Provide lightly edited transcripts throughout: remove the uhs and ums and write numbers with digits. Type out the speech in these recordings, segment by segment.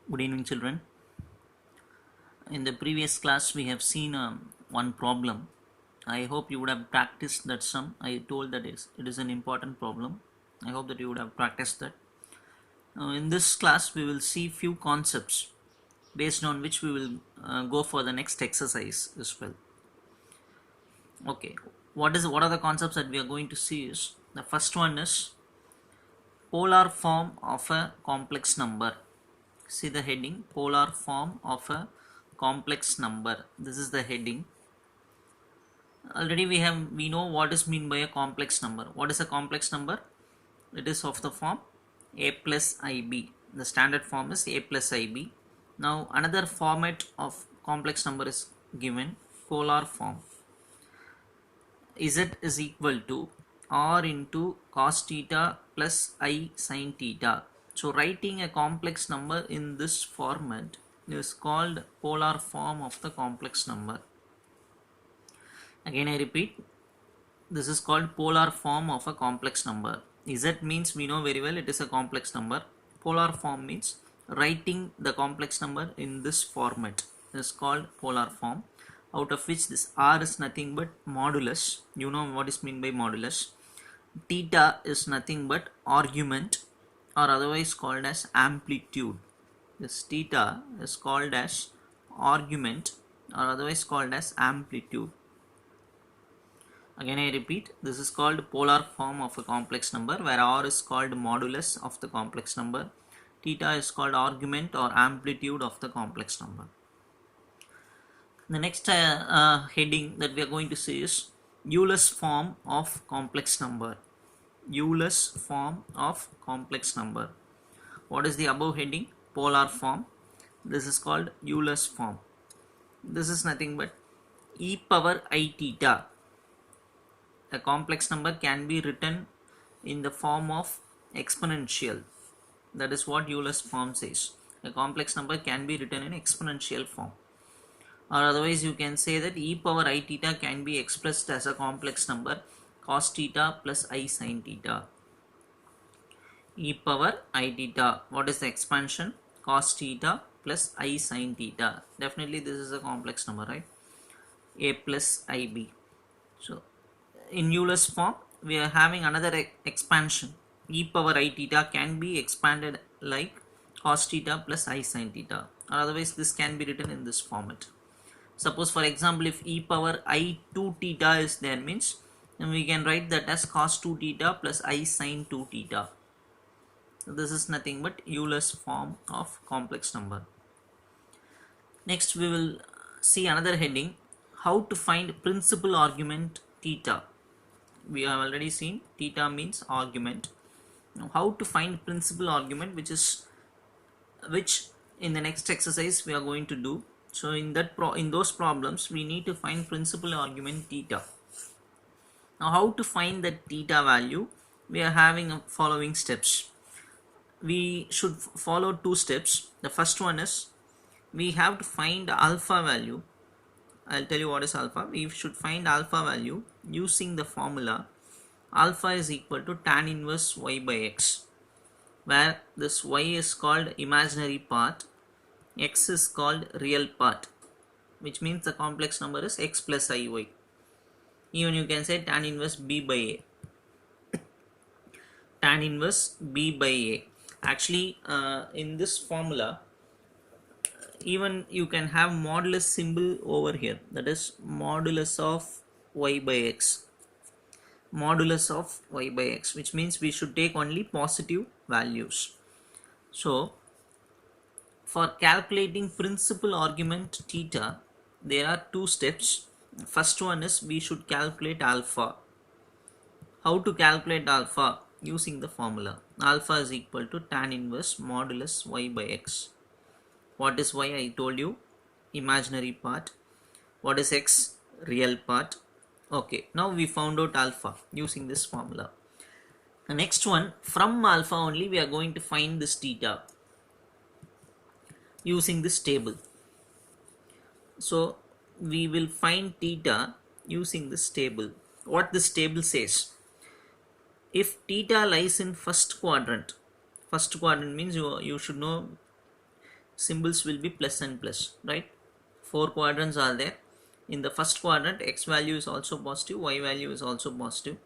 Good evening, children. In the previous class, we have seen one problem. I hope you would have practiced that sum. I told that it is an important problem. I hope that you would have practiced that. In this class, we will see few concepts based on which we will go for the next exercise as well. Okay, what are the concepts that we are going to see is the first one is polar form of a complex number. See the heading, polar form of a complex number. This is the heading. Already we know what is mean by a complex number. What is a complex number? It is of the form a plus ib. The standard form is a plus ib. Now another format of complex number is given, polar form. Z is equal to r into cos theta plus I sin theta. So writing a complex number in this format is called polar form of the complex number. Again I repeat, this is called polar form of a complex number. Z means we know very well it is a complex number. Polar form means writing the complex number in this format is called polar form, out of which this r is nothing but modulus. You know what is meant by modulus. Theta is nothing but argument, or otherwise called as amplitude. This theta is called as argument, or otherwise called as amplitude. Again I repeat, this is called polar form of a complex number, where r is called modulus of the complex number, theta is called argument or amplitude of the complex number. The next heading that we are going to see is Euler's form of complex number. Euler's form of complex number. What is the above heading? Polar form. This is called Euler's form. This is nothing but e power I theta. A complex number can be written in the form of exponential. That is what Euler's form says. A complex number can be written in exponential form, or otherwise you can say that e power I theta can be expressed as a complex number cos theta plus I sin theta. E power I theta, what is the expansion? Cos theta plus I sin theta. Definitely this is a complex number, right? A plus ib. So in Euler's form we are having another expansion. E power I theta can be expanded like cos theta plus I sin theta, or otherwise this can be written in this format. Suppose for example, if e power I 2 theta is there, means then we can write that as cos 2 theta plus I sin 2 theta. So this is nothing but Euler's form of complex number. Next we will see another heading, how to find principal argument theta. We have already seen theta means argument. Now how to find principal argument, which in the next exercise we are going to do. So in those problems we need to find principal argument theta. Now how to find that theta value? We are having following steps. We should follow two steps. The first one is we have to find alpha value. I'll tell you what is alpha. We should find alpha value using the formula alpha is equal to tan inverse y by x, where this y is called imaginary part, x is called real part, which means the complex number is x plus iy. Even you can say tan inverse b by a. Tan inverse b by a. Actually in this formula even you can have modulus symbol over here, that is modulus of y by x. Modulus of y by x, which means we should take only positive values. So for calculating principal argument theta, there are two steps. First one is we should calculate alpha. How to calculate alpha? Using the formula alpha is equal to tan inverse modulus y by x. What is y? I told you, imaginary part. What is x? Real part. Okay, now we found out alpha using this formula. The next one, from alpha only we are going to find this theta using this table. So we will find theta using this table. What this table says, if theta lies in first quadrant means you should know symbols will be plus and plus, right? 4 quadrants are there. In the first quadrant, x value is also positive, y value is also positive.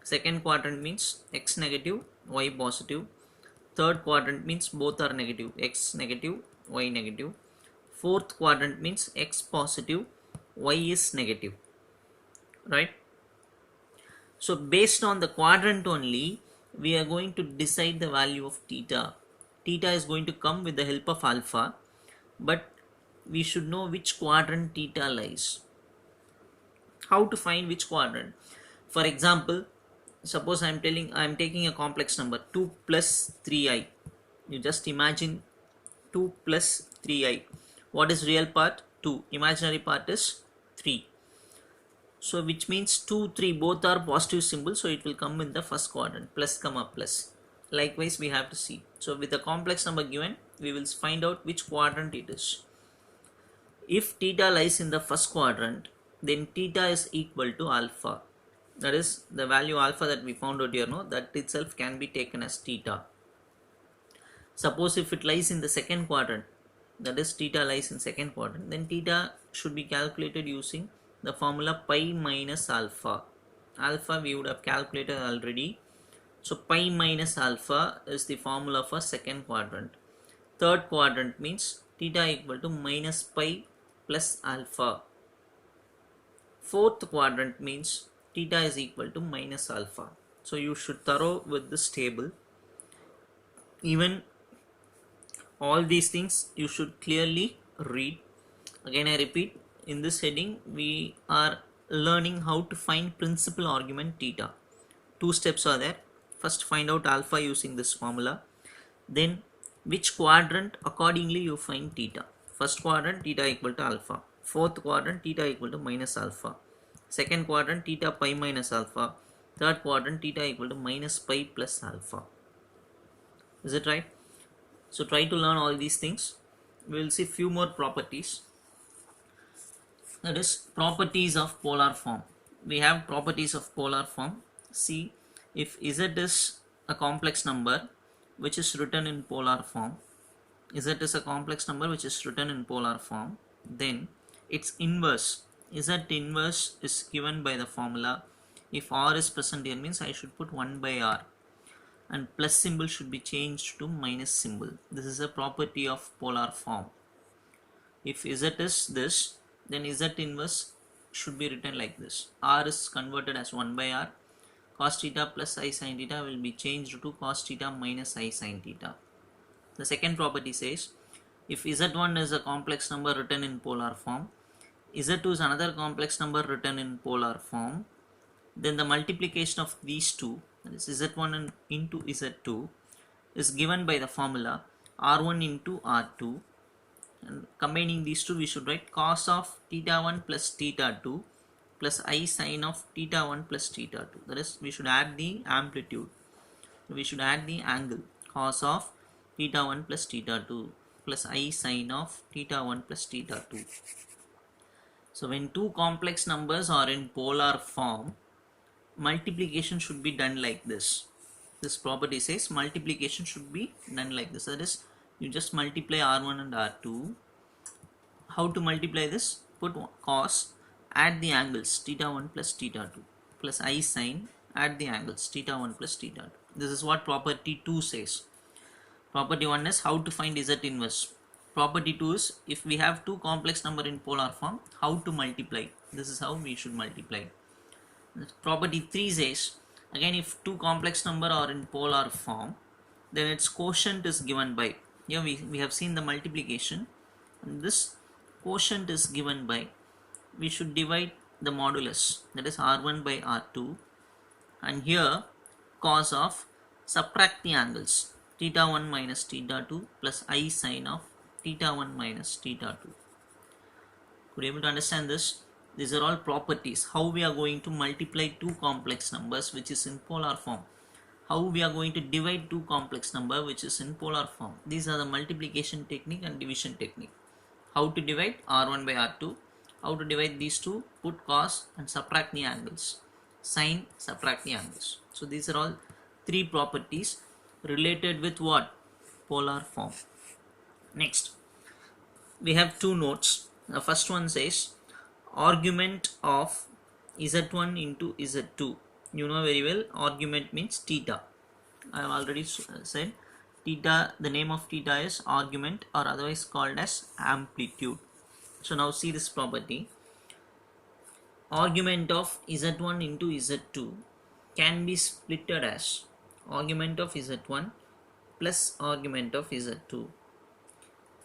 Second quadrant means x negative, y positive. Third quadrant means both are negative, x negative, y negative. Fourth quadrant means x positive, y is negative, right? So based on the quadrant only, we are going to decide the value of theta. Theta is going to come with the help of alpha, but we should know which quadrant theta lies. How to find which quadrant? For example, suppose I am taking a complex number 2 plus 3i. You just imagine 2 plus 3i. What is real part? 2. Imaginary part is 3. So which means 2, 3 both are positive symbols, so it will come in the first quadrant, plus comma plus. Likewise we have to see. So with the complex number given, we will find out which quadrant it is. If theta lies in the first quadrant, then theta is equal to alpha. That is the value alpha that we found out here, no? That itself can be taken as theta. Suppose if it lies in the second quadrant, that is theta lies in second quadrant, then theta should be calculated using the formula pi minus alpha. Alpha we would have calculated already. So pi minus alpha is the formula for second quadrant. Third quadrant means theta equal to minus pi plus alpha. Fourth quadrant means theta is equal to minus alpha. So you should thorough with this table. Even all these things you should clearly read. Again I repeat, in this heading we are learning how to find principal argument theta. 2 steps are there. First find out alpha using this formula. Then which quadrant accordingly you find theta. First quadrant theta equal to alpha. Fourth quadrant theta equal to minus alpha. Second quadrant theta pi minus alpha. Third quadrant theta equal to minus pi plus alpha. Is it right? So try to learn all these things. We will see few more properties. That is properties of polar form. We have properties of polar form. See, if z is a complex number which is written in polar form, z is a complex number which is written in polar form, then its inverse, z inverse is given by the formula. If r is present here means I should put 1 by r, and plus symbol should be changed to minus symbol. This is a property of polar form. If z is this, then z inverse should be written like this. R is converted as 1 by r. Cos theta plus I sin theta will be changed to cos theta minus I sin theta. The second property says, if z1 is a complex number written in polar form, z2 is another complex number written in polar form, then the multiplication of these two, that is z1 into z2, is given by the formula r1 into r2, and combining these two we should write cos of theta 1 plus theta 2 plus I sin of theta 1 plus theta 2. That is, we should add the amplitude, we should add the angle, cos of theta 1 plus theta 2 plus I sin of theta 1 plus theta 2. So when two complex numbers are in polar form, multiplication should be done like this. This property says multiplication should be done like this. That is, you just multiply r1 and r2. How to multiply this? Put cos, add the angles theta 1 plus theta 2 plus I sin, add the angles theta 1 plus theta 2. This is what property 2 says. Property 1 is how to find z inverse. Property 2 is if we have two complex number in polar form, how to multiply. This is how we should multiply. Property 3 says, again, if two complex number are in polar form, then its quotient is given by, here we have seen the multiplication, and this quotient is given by, we should divide the modulus, that is r1 by r2, and here cos of, subtract the angles theta 1 minus theta 2 plus I sin of theta 1 minus theta 2. Could you able to understand this? These are all properties. How we are going to multiply two complex numbers which is in polar form. How we are going to divide two complex number which is in polar form. These are the multiplication technique and division technique. How to divide r1 by r2. How to divide these two, put cos and subtract the angles. Sin, subtract the angles. So these are all three properties related with what? Polar form. Next. we have two notes. The first one says argument of z1 into z2. You know very well, argument means theta. I have already said theta, the name of theta is argument, or otherwise called as amplitude. So now see this property. Argument of z1 into z2 can be splitted as argument of z1 plus argument of z2.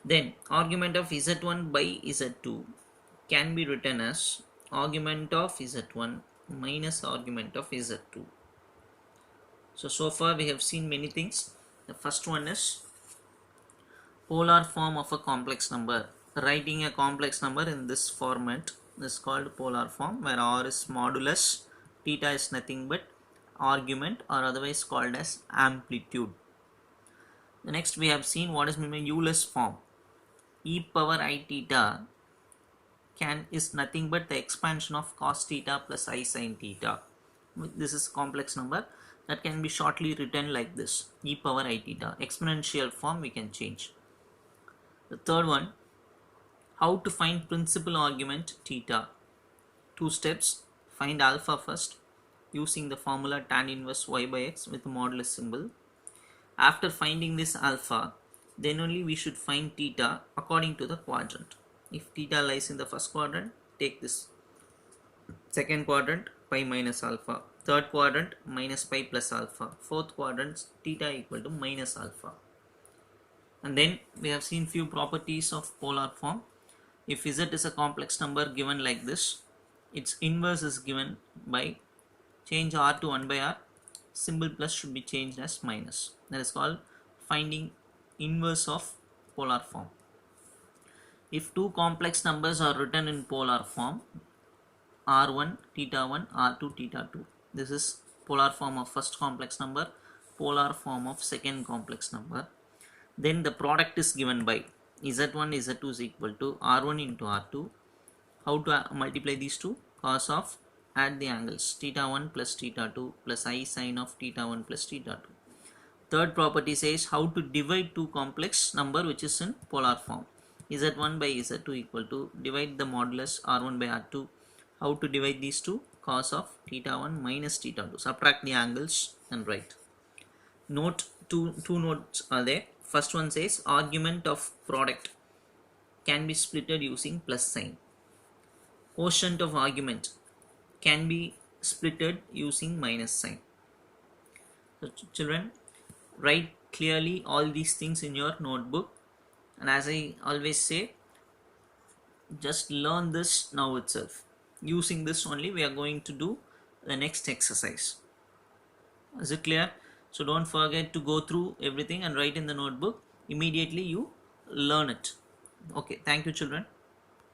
Then argument of z1 by z2 can be written as argument of z1 minus argument of z2. So far we have seen many things. The first one is polar form of a complex number. Writing a complex number in this format is called polar form, where r is modulus, theta is nothing but argument, or otherwise called as amplitude. The next we have seen what is meant by Euler's form. E power I theta is nothing but the expansion of cos theta plus I sin theta. This is complex number that can be shortly written like this, e power I theta. Exponential form we can change. The third one, how to find principal argument theta. Two steps. Find alpha first using the formula tan inverse y by x with the modulus symbol. After finding this alpha, then only we should find theta according to the quadrant. If theta lies in the first quadrant, take this. Second quadrant, pi minus alpha. Third quadrant, minus pi plus alpha. Fourth quadrant, theta equal to minus alpha. And then we have seen few properties of polar form. If z is a complex number given like this, its inverse is given by change r to 1 by r. Symbol plus should be changed as minus. That is called finding inverse of polar form. If two complex numbers are written in polar form, r1 theta 1, r2 theta 2. This is polar form of first complex number, polar form of second complex number. Then the product is given by z1 z2 is equal to r1 into r2. How to multiply these two? Cos of, add the angles, theta 1 plus theta 2 plus I sin of theta 1 plus theta 2. Third property says how to divide two complex number which is in polar form. z1 by z2 equal to divide the modulus r1 by r2. How to divide these two? Cos of theta 1 minus theta 2. Subtract the angles and write. Note, two notes are there. First one says argument of product can be splitted using plus sign. Quotient of argument can be splitted using minus sign. So children, write clearly all these things in your notebook, and as I always say, just learn this now itself. Using this only we are going to do the next exercise. Is it clear? So don't forget to go through everything and write in the notebook. Immediately you learn it. Okay, thank you children.